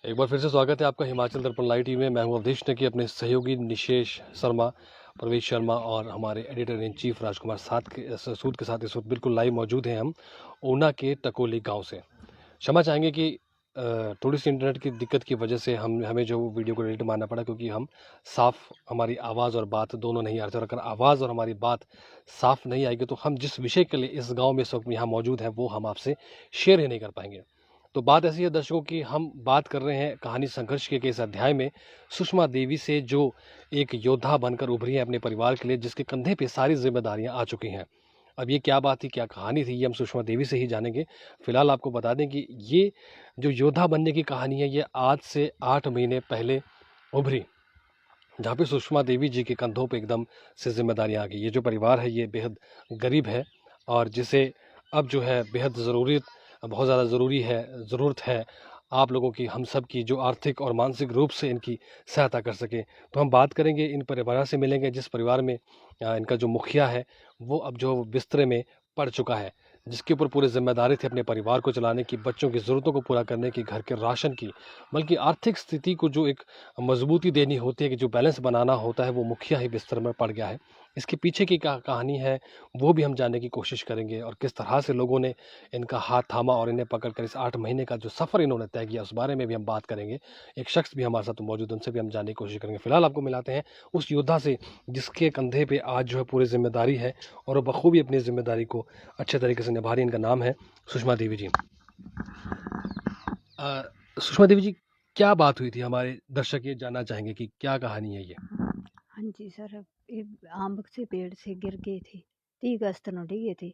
एक बार फिर से स्वागत है आपका हिमाचल दर्पण लाइव टीवी में। मैं हूं अवधेश नकी, अपने सहयोगी निशेष शर्मा, प्रवेश शर्मा और हमारे एडिटर इन चीफ राजकुमार सूद के साथ इस वक्त बिल्कुल लाइव मौजूद हैं हम ऊना के टकोली गांव से। क्षमा चाहेंगे कि थोड़ी सी इंटरनेट की दिक्कत की वजह से हमें जो वीडियो को डिलीट मारना पड़ा, क्योंकि हम साफ हमारी आवाज़ और बात दोनों नहीं आ रही थी। और अगर आवाज़ और हमारी बात साफ नहीं आएगी तो हम जिस विषय के लिए इस गांव में इस वक्त यहाँ मौजूद हैं वो हम आपसे शेयर ही नहीं कर पाएंगे। तो बात ऐसी है दर्शकों की, हम बात कर रहे हैं कहानी संघर्ष के इस अध्याय में सुषमा देवी से, जो एक योद्धा बनकर उभरी है अपने परिवार के लिए, जिसके कंधे पे सारी जिम्मेदारियां आ चुकी हैं। अब ये क्या बात थी, क्या कहानी थी, ये हम सुषमा देवी से ही जानेंगे। फिलहाल आपको बता दें कि ये जो योद्धा बनने की कहानी है ये आज से 8 महीने पहले उभरी, जहाँ पे सुषमा देवी जी के कंधों पे एकदम से जिम्मेदारियां आ गई। ये जो परिवार है ये बेहद गरीब है और जिसे अब जो है बेहद बहुत ज़्यादा ज़रूरत है आप लोगों की, हम सब की, जो आर्थिक और मानसिक रूप से इनकी सहायता कर सके। तो हम बात करेंगे, इन परिवार से मिलेंगे जिस परिवार में इनका जो मुखिया है वो अब जो बिस्तरे में पड़ चुका है, जिसके ऊपर पूरी जिम्मेदारी थी अपने परिवार को चलाने की, बच्चों की ज़रूरतों को पूरा करने की, घर के राशन की, बल्कि आर्थिक स्थिति को जो एक मजबूती देनी होती है, कि जो बैलेंस बनाना होता है, वो मुखिया ही बिस्तर में पड़ गया है। इसके पीछे की क्या कहानी है वो भी हम जानने की कोशिश करेंगे, और किस तरह से लोगों ने इनका हाथ थामा और इन्हें पकड़कर इस 8 महीने का जो सफ़र इन्होंने तय किया उस बारे में भी हम बात करेंगे। एक शख्स भी हमारे साथ मौजूद है, उनसे भी हम जानने की कोशिश करेंगे। फिलहाल आपको मिलाते हैं उस योद्धा से जिसके कंधे पे आज जो है पूरी जिम्मेदारी है और वो बखूबी अपनी जिम्मेदारी को अच्छे तरीके से निभा रही है। इनका नाम है सुषमा देवी जी। सुषमा देवी जी, क्या बात हुई थी, हमारे दर्शक ये जानना चाहेंगे कि क्या कहानी है ये। हाँ जी सर, ये आम से पेड़ से गिर गए थे। 30 अगस्त ਨੂੰ डिगे थे।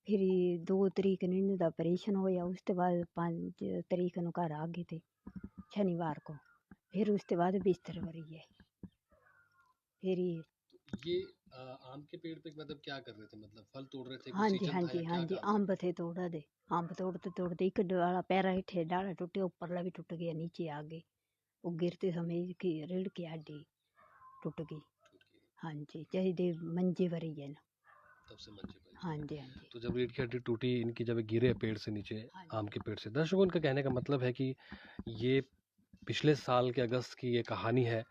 फिर 2 तरीक ਨੂੰ ਇਹਨਾਂ ਦਾ ਆਪਰੇਸ਼ਨ ਹੋਇਆ। ਉਸ ਤੋਂ ਬਾਅਦ 5 तरीक ਨੂੰ घर आ गए थे शनिवार को। फिर उसके बाद बिस्तर भरी है। फिर ये आम के पेड़ पे मतलब क्या कर रहे थे, मतलब फल तोड़ रहे थे, कोई हाँ जी सीजन हाँ था या जी हाँ क्या जी, काम था। अंब थे तोड़ा दे। अंब तोड़ते तोड़ते एक डाला पैरा हेठे डाला टूटे, ऊपरला भी टूट गया, नीचे आ गए। वो गिरते समय की रीढ़ की हड्डी टूट गई। हाँ जी, चाहे दे मंजे भरी है ना। तब से मंजे बन हाँ गए। जी हाँ जी तो जब रीढ़ की हड्डी टूटी इनकी, जब ये गिरे पेड़ से नीचे, हाँ आम जी। के पेड़ से, दर्शकों इनका कहने का मतलब है कि ये पिछले साल के अगस्त की ये कहानी है,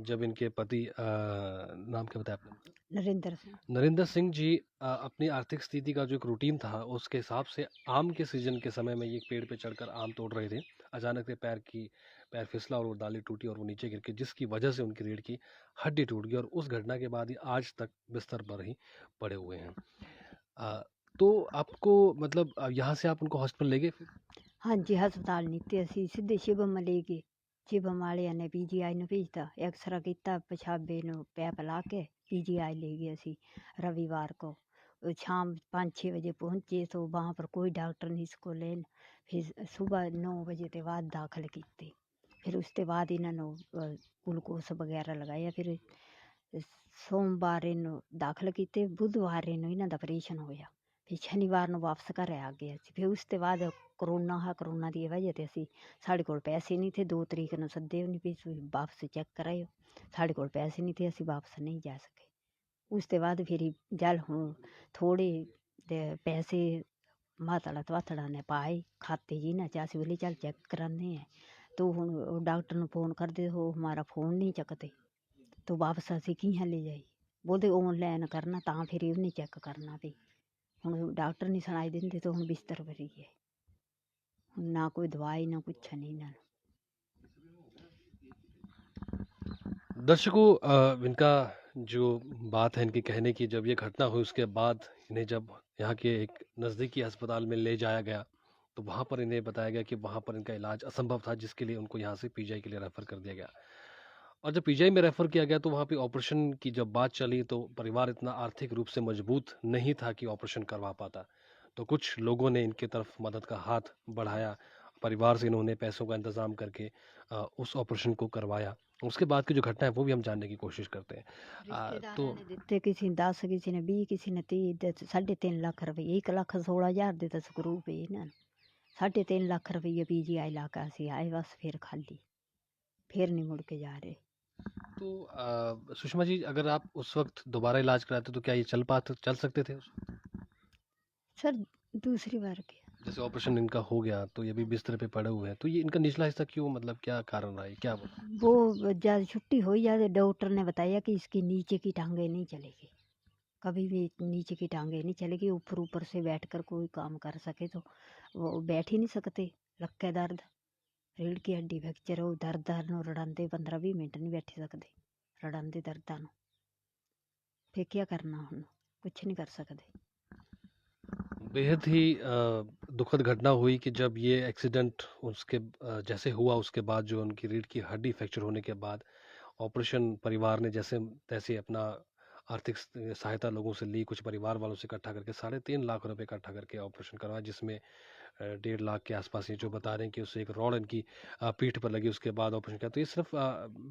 जब इनके पति नाम क्या बताया आपने उनका? नरेंद्र सिंह। नरेंद्र सिंह जी अपनी आर्थिक स्थिति का जो एक रूटीन था उसके हिसाब से आम के सीजन के समय में ये पेड़ पे चढ़कर आम तोड़ रहे थे। अचानक से पैर फिसला और वो डाली टूटी और वो नीचे गिर के, जिसकी वजह से उनकी रीढ़ की हड्डी टूट गई, और उस घटना के बाद ही आज तक बिस्तर पर ही पड़े हुए हैं। अ, तो आपको मतलब यहाँ से आप उनको हॉस्पिटल ले गए फिर? हाँ जी, हस्पताल नीते असी सीधे शिवम में ले गए। शिवम वाले ने पीजीआई ਨੂੰ ਭੇਜਤਾ। एक्सरा ਕੀਤਾ पेशाबे ਨੂੰ पैप ला के पीजीआई ले गए असी रविवार को। शाम 5-6 बजे पहुंचे तो वहाँ पर कोई डॉक्टर नहीं इसको लेन। फिर सुबह 9 बजे के बाद दाखिल किए। फिर उसके बाद इन्होंने ग्लूकोस वगैरह लगाया। फिर सोमवार इन्हों दाखिल किए, बुधवार इन्हों इन्हों का ऑपरेशन होया। फिर शनिवार ਨੂੰ वापस घर आ गए असी। फिर उसके बाद करोना है, करोना की वजह से असी साढ़े कोल पैसे नहीं थे। 2 तरीक ਨੂੰ सदे नहीं भी वापस चेक करायो, साढ़े कोल पैसे नहीं थे, असी वापस नहीं जा सके। उसके बाद फिर जल हूँ थोड़े पैसे मातड़ा तवातड़ा ने पाए खाते जी ना चासी बोली चल चेक कराने हैं। तो हूँ डॉक्टर ने फोन कर दे, हो हमारा फोन नहीं चकते। तो वापस असी कियां ले जाई, बोलते ऑनलाइन करना तां फिर उन्हें चेक करना भी। हूँ डॉक्टर नहीं सुनाई देंदे तो हूँ बिस्तर भरी है। ना कोई दवाई ना कुछ नहीं ना। दर्शकों इनका जो बात है इनके कहने की, जब ये घटना हुई उसके बाद इन्हें जब यहाँ के एक नज़दीकी अस्पताल में ले जाया गया तो वहाँ पर इन्हें बताया गया कि वहाँ पर इनका इलाज असंभव था, जिसके लिए उनको यहाँ से पीजीआई के लिए रेफ़र कर दिया गया। और जब पीजीआई में रेफ़र किया गया तो वहाँ पे ऑपरेशन की जब बात चली तो परिवार इतना आर्थिक रूप से मजबूत नहीं था कि ऑपरेशन करवा पाता। तो कुछ लोगों ने इनकी तरफ मदद का हाथ बढ़ाया, परिवार से इन्होंने पैसों का इंतज़ाम करके उस ऑपरेशन को करवाया। उसके बाद की जो घटना है वो भी हम जानने की कोशिश करते हैं। रिश्तेदारों तो ने दिते, किसी ने 10, किसी ने 20, किसी ने 30, 3.5 लाख रुपये, 1,16,000 ਦੇ ਤਾਂ ਸਕਰੂ ਪਏ ਇਹਨਾਂ ਨੂੰ। 3.5 लाख रुपये पीजीआई ला के ਅਸੀਂ आए, बस फिर खाली, फिर नहीं मुड़ के जा रहे। तो सुषमा जी, अगर आप उस वक्त दोबारा इलाज कराते तो क्या ये चल सकते थे सर दूसरी बार क्या जैसे ऑपरेशन इनका हो गया तो ये भी बिस्तर पे पड़े हुए हैं, तो ये इनका निचला हिस्सा क्यों, मतलब क्या कारण रहा है, क्या वो जब छुट्टी हुई या डॉक्टर ने बताया कि इसकी नीचे की टांगे नहीं चलेगी, कभी भी नीचे की टांगे नहीं चलेगी, ऊपर ऊपर से बैठकर कोई काम कर सके तो वो बैठ ही नहीं सकते। लक के दर्द, रीढ़ की हड्डी फ्रैक्चर हो, दर्द रड़ांदे 15-20 मिनट नहीं बैठ सकते, रड़ांदे दर्दां नूं। फिर क्या करना हुण, कुछ नहीं कर सकते। बेहद ही दुखद घटना हुई कि जब ये एक्सीडेंट उसके जैसे हुआ उसके बाद जो उनकी रीढ़ की हड्डी फ्रैक्चर होने के बाद ऑपरेशन परिवार ने जैसे तैसे अपना आर्थिक सहायता लोगों से ली, कुछ परिवार वालों से इकट्ठा करके 3.5 लाख रुपए इकट्ठा करके ऑपरेशन करवाया, जिसमें 1.5 लाख के आसपास ये जो बता रहे हैं कि उससे एक रॉड इनकी पीठ पर लगी, उसके बाद ऑपरेशन किया। तो ये सिर्फ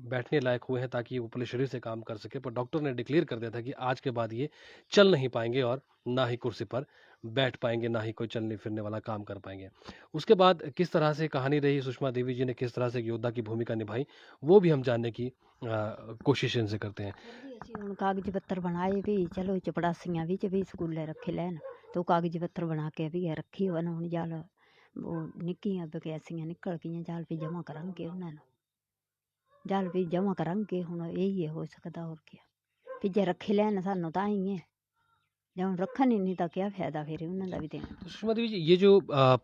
बैठने लायक हुए हैं ताकि वो पूरे शरीर से काम कर सके, पर डॉक्टर ने डिक्लेयर कर दिया था कि आज के बाद ये चल नहीं पाएंगे और ना ही कुर्सी पर बैठ पाएंगे, ना ही कोई चलने फिरने वाला काम कर पाएंगे। उसके बाद किस तरह से कहानी रही, सुषमा देवी जी ने किस तरह से एक योद्धा की भूमिका निभाई, वो भी हम जानने की कोशिश इनसे करते हैं। जी ਅਸੀਂ ਹੁਣ ਕਾਗਜ਼ ਪੱਤਰ ਬਣਾਏ ਵੀ ਚਲੋ ਚਪੜਾਸੀਆਂ ਵਿੱਚ ਵੀ ਸਕੂਲੇ ਰੱਖੇ ਲੈਣ तो कागज पत्तर बना के भी रखी हो ਹੁਣ जाल वो निक्कियां बकैसियां निकल गईਆਂ जाल भी जमा करांगे उन्होंने, जाल भी जमा करांगे ਹੁਣ यही हो सकता और क्या भी जे रखे लैन सानू तां ही है, जे ਹੁਣ रखन ही नहीं तो क्या फायदा फिर उन्हों का भी देना। तो सुषमा देवी जी, ये जो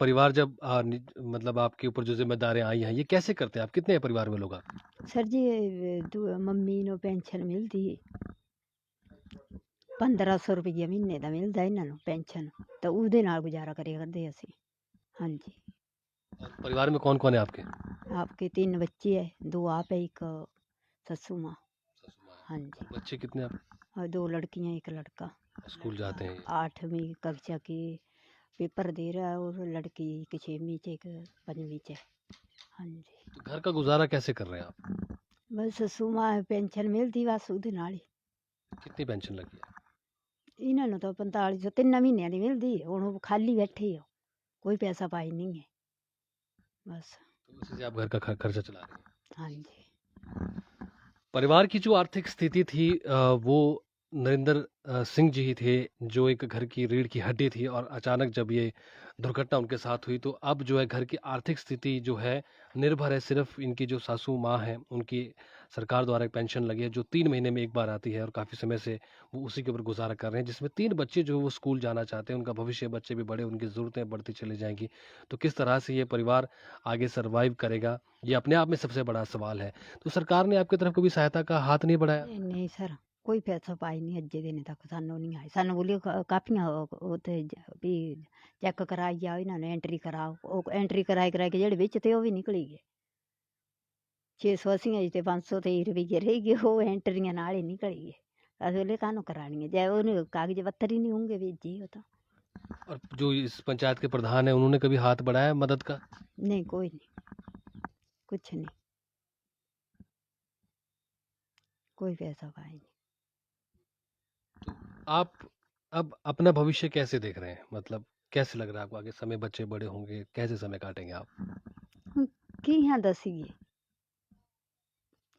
परिवार जब मतलब आपके ऊपर जो जिम्मेदारियां आई हैं, ये कैसे करते हैं आप, कितने हैं परिवार में लोग आप? सर जी मम्मी नो पेंशन मिलती 1500 रुपया महीने का मिलता इन्हों पेंशन, तो उसदे नाल गुजारा करे करते ਅਸੀਂ। हाँ जी। और परिवार में कौन कौन है आपके? आपके 3 बच्चे है, 2 आप है, एक ससु माँ। ससुर माँ हाँ है। जी। बच्चे कितने आप? और 2 लड़कियां, एक लड़का। स्कूल जाते हैं? 8वीं कक्षा की पेपर दे रहा है और लड़की एक 6वीं च एक 5वीं च। हाँ जी। तो घर का गुजारा कैसे कर रहे हैं आप? बस ससु माँ पेंशन मिलती बस ਉਹਦੇ ਨਾਲ ही। कितनी पेंशन लगी है? ਇਹਨਾਂ ਨੂੰ ਤਾਂ 4500 3 ਮਹੀਨਿਆਂ ਦੀ ਮਿਲਦੀ ਹੈ, ਹੁਣ ਉਹ ਖਾਲੀ ਬੈਠੇ ਹੋ, कोई पैसा पाई नहीं है बस। तो उसी से आप घर का खर्चा चला रहे हैं? हाँ जी। परिवार की जो आर्थिक स्थिति थी वो नरेंद्र सिंह जी ही थे, जो एक घर की रीढ़ की हड्डी थी, और अचानक जब ये दुर्घटना उनके साथ हुई तो अब जो है घर की आर्थिक स्थिति जो है निर्भर है सिर्फ इनकी जो सासू माँ हैं उनकी सरकार द्वारा एक पेंशन लगी है, जो 3 महीने में एक बार आती है, और काफ़ी समय से वो उसी के ऊपर गुजारा कर रहे हैं, जिसमें 3 बच्चे जो वो स्कूल जाना चाहते हैं, उनका भविष्य, बच्चे भी बड़े, उनकी ज़रूरतें बढ़ती चली जाएंगी। तो किस तरह से ये परिवार आगे सर्वाइव करेगा, ये अपने आप में सबसे बड़ा सवाल है। तो सरकार ने आपकी तरफ कभी सहायता का हाथ नहीं बढ़ाया? नहीं नहीं सर, कोई पैसा पाई नहीं अज्जे दिन तक सानू नहीं आए। सानू बोलियो कापियां उत्ते भी चेक कराई जाओ, इन्होंने एंट्री कराओ, वो एंट्री कराई कराई के जेह्ड़े बिच ते वो भी निकली गए। 680 ते 523 रुपये रह गए, वो एंट्रियां नाल ही निकली गए। अस बोले कानू करानी है, जै उन्हें कागज पत्तर ही नहीं होंगे भेजी हो तो। और जो इस पंचायत के प्रधान है उन्होंने कभी हाथ बढ़ाया मदद का? नहीं कोई नहीं, कुछ नहीं, कोई पैसा पाई नहीं। आप अब अपना भविष्य कैसे देख रहे हैं, मतलब कैसे लग रहा है आपको, आगे समय, बच्चे बड़े होंगे, कैसे समय काटेंगे आप? की हाँ दसीए,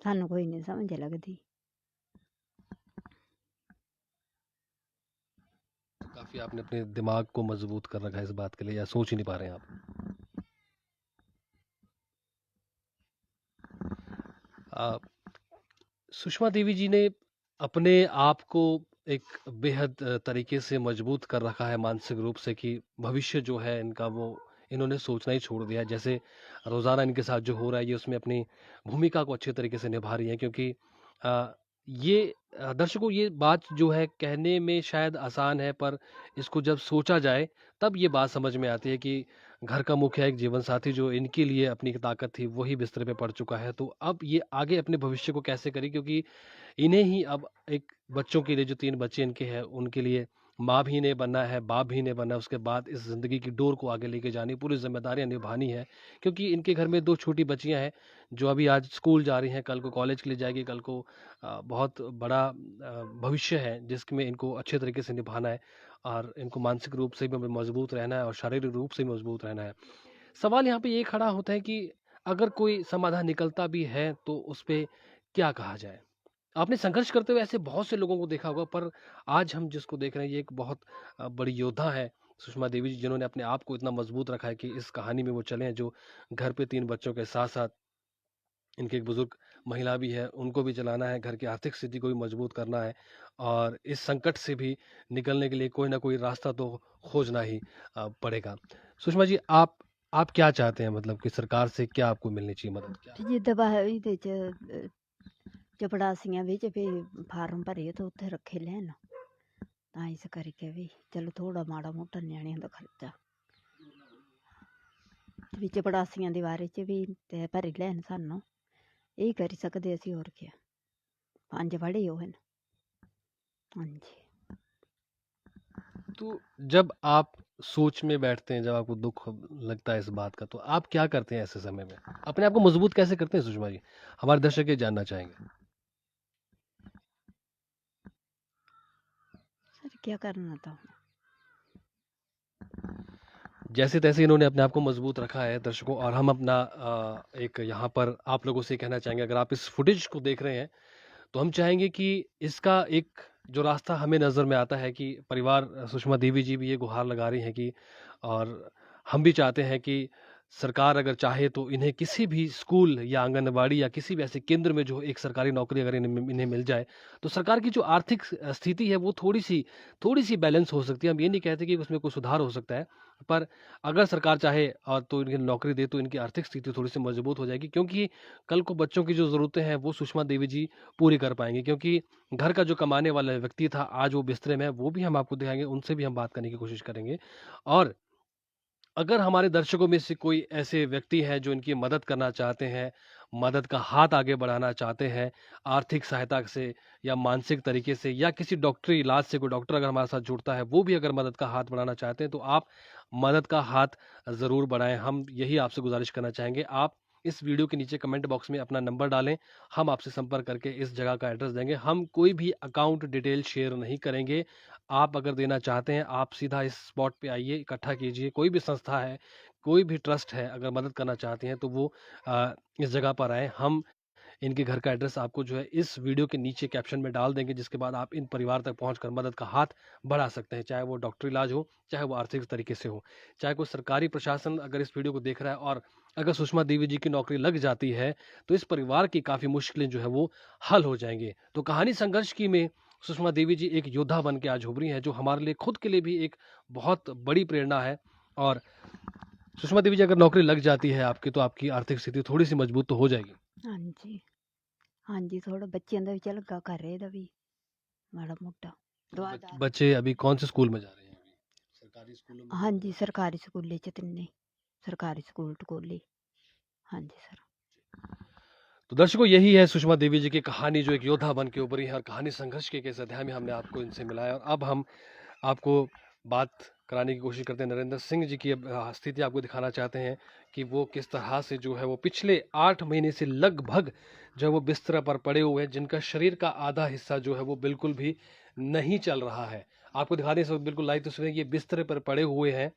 सानू कोई नहीं समझ लगती। काफी आपने अपने दिमाग को मजबूत कर रखा है इस बात के लिए, या सोच ही नहीं पा रहे हैं आप? सुषमा देवी जी ने अपने आप को एक बेहद तरीके से मजबूत कर रखा है मानसिक रूप से, कि भविष्य जो है इनका वो इन्होंने सोचना ही छोड़ दिया है। जैसे रोज़ाना इनके साथ जो हो रहा है ये उसमें अपनी भूमिका को अच्छे तरीके से निभा रही हैं, क्योंकि ये दर्शकों, ये बात जो है कहने में शायद आसान है, पर इसको जब सोचा जाए तब ये बात समझ में आती है कि घर का मुखिया, एक जीवन साथी जो इनके लिए अपनी एक ताकत थी, वही बिस्तर पे पड़ चुका है। तो अब ये आगे अपने भविष्य को कैसे करें, क्योंकि इन्हें ही अब एक बच्चों के लिए, जो 3 बच्चे इनके हैं, उनके लिए माँ भी इन्हें बनना है, बाप भी इन्हें बनना है, उसके बाद इस ज़िंदगी की डोर को आगे लेके जानी, पूरी ज़िम्मेदारियाँ निभानी है। क्योंकि इनके घर में 2 छोटी बच्चियाँ हैं, जो अभी आज स्कूल जा रही हैं, कल को कॉलेज के लिए जाएगी, कल को बहुत बड़ा भविष्य है जिसमें इनको अच्छे तरीके से निभाना है, और इनको मानसिक रूप से भी मजबूत रहना है और शारीरिक रूप से भी मजबूत रहना है। सवाल यहाँ पे ये खड़ा होता है कि अगर कोई समाधान निकलता भी है तो उस पे क्या कहा जाए? आपने संघर्ष करते हुए ऐसे बहुत से लोगों को देखा होगा, पर आज हम जिसको देख रहे हैं ये एक बहुत बड़ी योद्धा है, सुषमा देवी जी जिन्होंने अपने आप को इतना मजबूत रखा है कि इस कहानी में वो चले हैं, जो घर पे 3 बच्चों के साथ-साथ इनकी एक बुजुर्ग महिला भी है, उनको भी चलाना है, घर की आर्थिक स्थिति को भी मजबूत करना है और इस संकट से भी निकलने के लिए कोई ना कोई रास्ता तो खोजना ही पड़ेगा। सुषमा जी, आप क्या चाहते हैं, मतलब कि सरकार से क्या आपको मिलनी चाहिए मदद, क्या? ਜਿੱਦਾਂ ਇਹਦੇ ਚ ਚਪੜਾਸੀਆਂ ਵਿੱਚ ਵੀ ਫਾਰਮ ਭਰੇ ਤਾਂ ਉੱਥੇ ਰੱਖੇ ਲੈਣ ਤਾਂ ਇਸ ਕਰਕੇ ਵੀ ਚਲੋ ਥੋੜਾ ਮਾੜਾ ਮੋਟਾ ਨਿਆਣਿਆਂ ਦਾ ਖਰਚਾ ਤੇ ਵੀ ਚਪੜਾਸੀਆਂ ਦੇ ਬਾਰੇ ਚ ਵੀ ਤੇ ਭਰੇ ਲੈਣ ਸਾਨੂੰ ਇਹ ਕਰ ਸਕਦੇ ਅਸੀਂ ਹੋਰ ਕੀ 5 ਬੜੇ ਹੋਣ ਹਾਂਜੀ तो जब आप सोच में बैठते हैं, जब आपको दुख लगता है इस बात का, तो आप क्या करते हैं ऐसे समय में? अपने आप को मजबूत कैसे करते हैं सुषमा जी? हमारे दर्शक ये जानना चाहेंगे। सर क्या करना था जैसे तैसे इन्होंने अपने आप को मजबूत रखा है दर्शकों, और हम अपना एक यहाँ पर आप लोगों से कहना चाहेंगे, अगर आप इस फुटेज को देख रहे हैं तो हम चाहेंगे कि इसका एक जो रास्ता हमें नज़र में आता है कि परिवार सुषमा देवी जी भी ये गुहार लगा रही हैं कि, और हम भी चाहते हैं कि सरकार अगर चाहे तो इन्हें किसी भी स्कूल या आंगनबाड़ी या किसी भी ऐसे केंद्र में जो एक सरकारी नौकरी अगर इन्हें मिल जाए, तो सरकार की जो आर्थिक स्थिति है वो थोड़ी सी बैलेंस हो सकती है। हम ये नहीं कहते कि उसमें कोई सुधार हो सकता है, पर अगर सरकार चाहे और तो इन्हें नौकरी दे तो इनकी आर्थिक स्थिति थोड़ी सी मजबूत हो जाएगी, क्योंकि कल को बच्चों की जो ज़रूरतें हैं वो सुषमा देवी जी पूरी कर पाएंगे। क्योंकि घर का जो कमाने वाला व्यक्ति था, आज वो बिस्तरे में है, वो भी हम आपको दिखाएंगे, उनसे भी हम बात करने की कोशिश करेंगे। और अगर हमारे दर्शकों में से कोई ऐसे व्यक्ति हैं जो इनकी मदद करना चाहते हैं, मदद का हाथ आगे बढ़ाना चाहते हैं, आर्थिक सहायता से या मानसिक तरीके से या किसी डॉक्टरी इलाज से, कोई डॉक्टर अगर हमारे साथ जुड़ता है, वो भी अगर मदद का हाथ बढ़ाना चाहते हैं, तो आप मदद का हाथ ज़रूर बढ़ाएं। हम यही आपसे गुजारिश करना चाहेंगे। आप इस वीडियो के नीचे कमेंट बॉक्स में अपना नंबर डालें, हम आपसे संपर्क करके इस जगह का एड्रेस देंगे। हम कोई भी अकाउंट डिटेल शेयर नहीं करेंगे। आप अगर देना चाहते हैं, आप सीधा इस स्पॉट पे आइए, इकट्ठा कीजिए। कोई भी संस्था है, कोई भी ट्रस्ट है, अगर मदद करना चाहते हैं तो वो इस जगह पर आएँ। हम इनके घर का एड्रेस आपको जो है इस वीडियो के नीचे कैप्शन में डाल देंगे, जिसके बाद आप इन परिवार तक पहुंचकर मदद का हाथ बढ़ा सकते हैं, चाहे वो डॉक्टरी इलाज हो, चाहे वो आर्थिक तरीके से हो, चाहे कोई सरकारी प्रशासन अगर इस वीडियो को देख रहा है और अगर सुषमा देवी जी की नौकरी लग जाती है तो इस परिवार की काफ़ी मुश्किलें जो है वो हल हो जाएंगे। तो कहानी संघर्ष की में सुषमा देवी जी एक योद्धा बन के आज उभरी हैं, जो हमारे लिए खुद के लिए भी एक बहुत बड़ी प्रेरणा है। और सुषमा देवी जी, अगर नौकरी लग जाती है आपकी, तो आपकी आर्थिक स्थिति थोड़ी सी मजबूत तो हो जाएगी। ਹਾਂਜੀ ਹਾਂਜੀ ਥੋੜਾ ਬੱਚਿਆਂ ਦਾ ਵੀ ਚੱਲ ਗਾ ਘਰੇ ਦਾ ਵੀ ਮਾੜਾ ਮੋਟਾ ਦੁਆਦਾਰ बच्चे अभी कौन से स्कूल में जा रहे हैं? अभी सरकारी स्कूलों में? ਹਾਂਜੀ ਸਰਕਾਰੀ ਸਕੂਲੇ ਚ ਤਿੰਨੇ ਸਰਕਾਰੀ ਸਕੂਲ ਟਕੋਲੀ ਹਾਂਜੀ ਸਰ तो दर्शकों, यही है सुषमा देवी जी की कहानी, जो एक योद्धा बन के उभरी है, और कहानी संघर्ष के इस अध्याय में हमने आपको इनसे मिलाया। और अब हम आपको बात कराने की कोशिश करते हैं नरेंद्र सिंह जी की। अब स्थिति आपको दिखाना चाहते हैं कि वो किस तरह से जो है वो पिछले 8 महीने से लगभग जो है वो बिस्तर पर पड़े हुए हैं, जिनका शरीर का आधा हिस्सा जो है वो बिल्कुल भी नहीं चल रहा है। आपको दिखा दें इस वक्त बिल्कुल लाइव तस्वीरें, ये बिस्तर पर पड़े हुए हैं,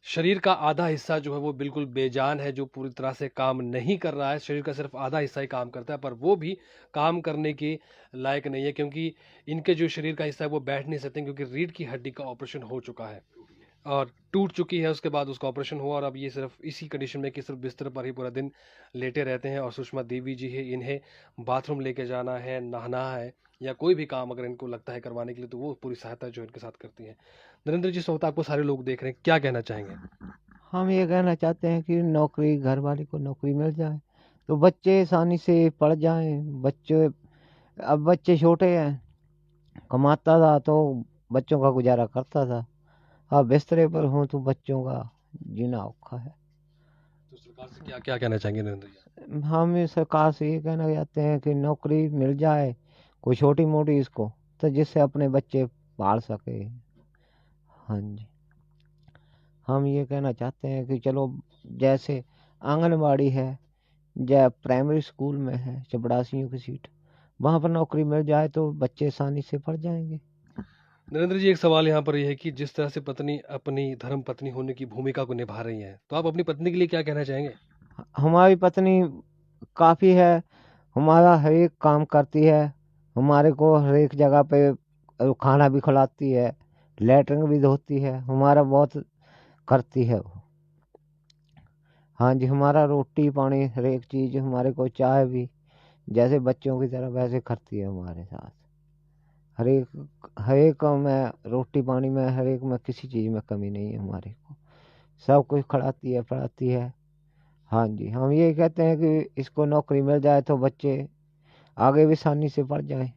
शरीर का आधा हिस्सा जो है वो बिल्कुल बेजान है, जो पूरी तरह से काम नहीं कर रहा है। शरीर का सिर्फ आधा हिस्सा ही काम करता है, पर वो भी काम करने के लायक नहीं है, क्योंकि इनके जो शरीर का हिस्सा है वो बैठ नहीं सकते, क्योंकि रीढ़ की हड्डी का ऑपरेशन हो चुका है और टूट चुकी है। उसके बाद उसका ऑपरेशन हुआ और अब ये सिर्फ इसी कंडीशन में कि सिर्फ बिस्तर पर ही पूरा दिन लेटे रहते हैं। और सुषमा देवी जी है, इन्हें बाथरूम लेके जाना है, नहाना है, या कोई भी काम अगर इनको लगता है करवाने के लिए, तो वो पूरी सहायता जो इनके साथ करती हैं। नरेंद्र जी, इस वक्त आपको सारे लोग देख रहे हैं, क्या कहना चाहेंगे? हम ये कहना चाहते हैं कि नौकरी, घर वाले को नौकरी मिल जाए तो बच्चे आसानी से पढ़ जाएं। बच्चे, अब बच्चे छोटे हैं, कमाता था तो बच्चों का गुजारा करता था, अब बिस्तरे पर हूँ तो बच्चों का जीना औखा है। तो सरकार से क्या क्या कहना चाहेंगे नरेंद्र जी? हम इस सरकार से ये कहना चाहते हैं कि नौकरी मिल जाए कोई छोटी मोटी इसको, तो जिससे अपने बच्चे पाल सके। हाँ जी, हम ये कहना चाहते हैं कि चलो जैसे आंगनबाड़ी है या प्राइमरी स्कूल में है चपड़ासियों की सीट, वहाँ पर नौकरी मिल जाए तो बच्चे आसानी से पढ़ जाएंगे। नरेंद्र जी, एक सवाल यहाँ पर यह है कि जिस तरह से पत्नी अपनी धर्म पत्नी होने की भूमिका को निभा रही है, तो आप अपनी पत्नी के लिए क्या कहना चाहेंगे? हमारी पत्नी काफ़ी है, हमारा हर एक काम करती है, हमारे को हर एक जगह पे खाना भी खिलाती है, लेटरिन भी धोती है, हमारा बहुत करती है वो। हाँ जी, हमारा रोटी पानी हर एक चीज़, हमारे को चाय भी जैसे बच्चों की तरह वैसे करती है हमारे साथ। हर एक में रोटी पानी में, हर एक में किसी चीज़ में कमी नहीं है हमारे को, सब कुछ खिलाती है पढ़ाती है। हाँ जी, हम ये कहते हैं कि इसको नौकरी मिल जाए तो बच्चे आगे भी आसानी से पढ़ जाएं।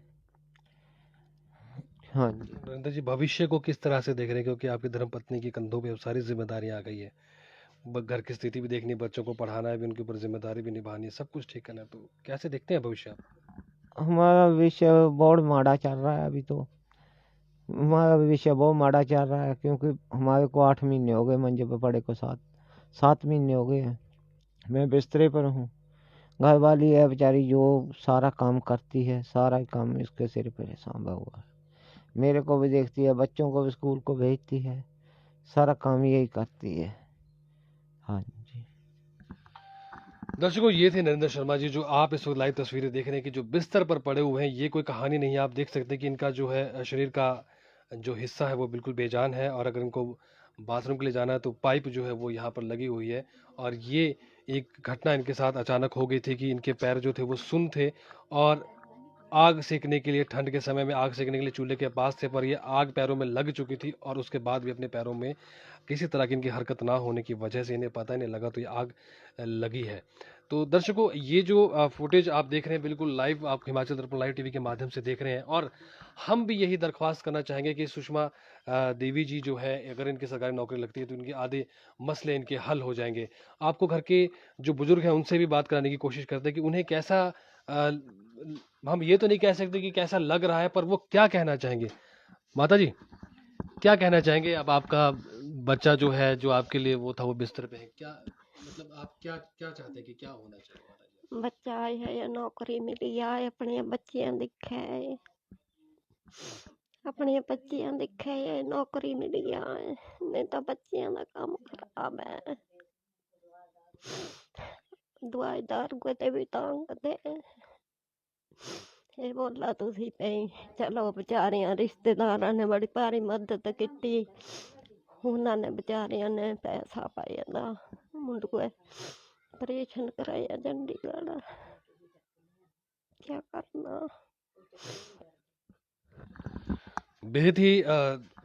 हाँ जी। नरेंद्र जी, भविष्य को किस तरह से देख रहे हैं, क्योंकि आपकी धर्मपत्नी के कंधों पे अब सारी जिम्मेदारियां आ गई है। घर की स्थिति भी देखनी, बच्चों को पढ़ाना है भी, उनके ऊपर जिम्मेदारी भी निभानी है, सब कुछ ठीक करना है, तो कैसे देखते हैं भविष्य आप? हमारा विषय बहुत माड़ा चल रहा है अभी तो, हमारा विषय बहुत माड़ा चल रहा है, क्योंकि हमारे को 8 महीने हो गए मंजे पे पड़े को, 7 महीने हो गए हैं। मैं बिस्तरे पर हूँ। घर वाली है बेचारी जो सारा काम करती है, सारा काम इसके सिर पर सांभा हुआ है। मेरे को भी देखती है, बच्चों को भी स्कूल को भेजती है, सारा काम यही करती है। हाँ जी। दर्शकों, ये थे नरेंद्र शर्मा जी, जो आप इस वक्त लाइव तस्वीरें देख रहे हैं कि जो बिस्तर पर पड़े हुए हैं। ये कोई कहानी नहीं है, आप देख सकते हैं कि इनका जो है शरीर का जो हिस्सा है वो बिल्कुल बेजान है, और अगर इनको बाथरूम के लिए जाना है तो पाइप जो है वो यहाँ पर लगी हुई है। और ये एक घटना इनके साथ अचानक हो गई थी कि इनके पैर जो थे वो सुन्न थे, और आग सेकने के लिए, ठंड के समय में आग सेकने के लिए चूल्हे के पास थे, पर ये आग पैरों में लग चुकी थी, और उसके बाद भी अपने पैरों में किसी तरह की इनकी हरकत ना होने की वजह से इन्हें पता ही नहीं लगा, तो ये आग लगी है। तो दर्शकों, ये जो फुटेज आप देख रहे हैं बिल्कुल लाइव, आप हिमाचल दर्पण लाइव टीवी के माध्यम से देख रहे हैं, और हम भी यही दरख्वास्त करना चाहेंगे कि सुषमा देवी जी जो है, अगर इनकी सरकारी नौकरी लगती है तो इनके आधे मसले इनके हल हो जाएंगे। आपको घर के जो बुजुर्ग हैं उनसे भी बात कराने की कोशिश करते हैं कि उन्हें कैसा, अ, हम ये तो नहीं कह सकते कि कैसा लग रहा है, पर वो क्या कहना चाहेंगे। माता जी, क्या कहना चाहेंगे? अब आपका बच्चा जो है, जो आपके लिए वो था, वो बिस्तर पे है, क्या मतलब आप क्या क्या चाहते हैं कि क्या होना चाहिए माता जी? बच्चा है या नौकरी मिली आए, अपने बच्चियां दिखे, अपने बच्चियां दिखे, नौकरी मिली आए, नहीं तो बच्चियां का काम खराब है। दवाई दारू ते भी तंग दे, ये बोला तुसी पे चलो, बेचारियां रिश्तेदारां ने बड़ी भारी मदद की, उन्होंने बेचारियां ने पैसा पाया दा मुंडे ऑपरेशन कराया चंडीगढ़, क्या करना। बेहद ही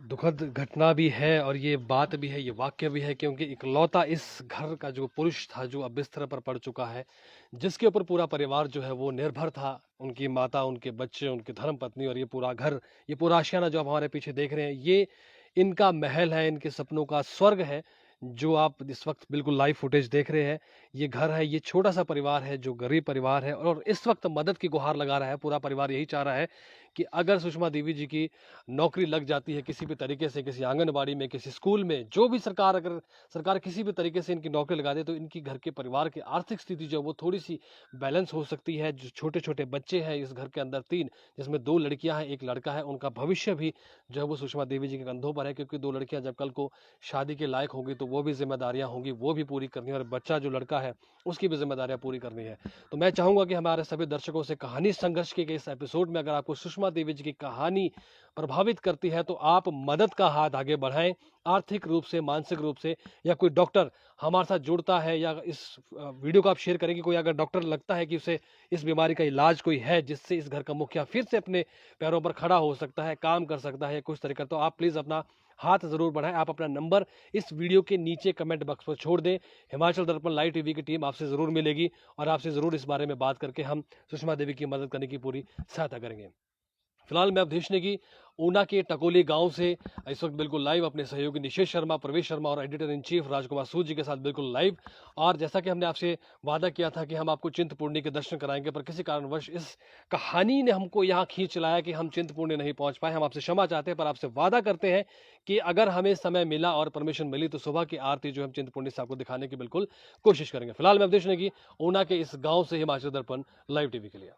दुखद घटना भी है, और ये बात भी है, ये वाक्य भी है, क्योंकि इकलौता इस घर का जो पुरुष था जो अब बिस्तर पर पड़ चुका है, जिसके ऊपर पूरा परिवार जो है वो निर्भर था, उनकी माता, उनके बच्चे, उनकी धर्मपत्नी, और ये पूरा घर, ये पूरा आशियाना जो आप हमारे पीछे देख रहे हैं, ये इनका महल है, इनके सपनों का स्वर्ग है, जो आप इस वक्त बिल्कुल लाइव फुटेज देख रहे हैं। ये घर है, ये छोटा सा परिवार है, जो गरीब परिवार है, और इस वक्त मदद की गुहार लगा रहा है। पूरा परिवार यही चाह रहा है कि अगर सुषमा देवी जी की नौकरी लग जाती है किसी भी तरीके से, किसी आंगनबाड़ी में, किसी स्कूल में, जो भी सरकार, अगर सरकार किसी भी तरीके से इनकी नौकरी लगा दे, तो इनकी घर के परिवार की आर्थिक स्थिति जो है वो थोड़ी सी बैलेंस हो सकती है। जो छोटे छोटे बच्चे हैं इस घर के अंदर, 3, जिसमें 2 लड़कियां हैं, 1 लड़का है, उनका भविष्य भी जो है वो सुषमा देवी जी के कंधों पर है, क्योंकि 2 लड़कियां जब कल को शादी के लायक होंगी तो वो भी जिम्मेदारियां होंगी, वो भी पूरी करनी है, और बच्चा जो लड़का है उसकी भी जिम्मेदारियां पूरी करनी है। तो मैं चाहूंगा कि हमारे सभी दर्शकों से कहानी संघर्ष के इस एपिसोड में, अगर आपको सुषमा देवी जी की कहानी प्रभावित करती है तो आप मदद का हाथ आगे बढ़ाएं, आर्थिक रूप से, मानसिक रूप से, या कोई डॉक्टर हमारे साथ जुड़ता है, या इस वीडियो को आप शेयर करें कि कोई अगर डॉक्टर लगता है कि उसे इस बीमारी का इलाज कोई है जिससे इस घर का मुखिया फिर से अपने पैरों पर खड़ा हो सकता है, काम कर सकता है कुछ तरीका, तो आप प्लीज अपना हाथ जरूर बढ़ाएं। आप अपना नंबर इस वीडियो के नीचे कमेंट बॉक्स पर छोड़ दें। हिमाचल दर्पण लाइव टीवी की टीम आपसे जरूर मिलेगी, और आपसे जरूर इस बारे में बात करके हम सुषमा देवी की मदद करने की पूरी सहायता करेंगे। फिलहाल मैं अवधेश नेगी ऊना के टकोली गांव से इस वक्त बिल्कुल लाइव अपने सहयोगी निशेष शर्मा, प्रवेश शर्मा और एडिटर इन चीफ राजकुमार सूद जी के साथ बिल्कुल लाइव। और जैसा कि हमने आपसे वादा किया था कि हम आपको चिंतपूर्णी के दर्शन कराएंगे, पर किसी कारणवश इस कहानी ने हमको यहाँ खींच लाया कि हम चिंतपूर्णी नहीं पहुंच पाए। हम आपसे क्षमा चाहते हैं, पर आपसे वादा करते हैं कि अगर हमें समय मिला और परमिशन मिली तो सुबह की आरती जो हम चिंतपूर्णी से आपको दिखाने की बिल्कुल कोशिश करेंगे। फिलहाल मैं अवधेश नेगी ऊना के इस गाँव से हिमाचल दर्पण लाइव टीवी के लिए।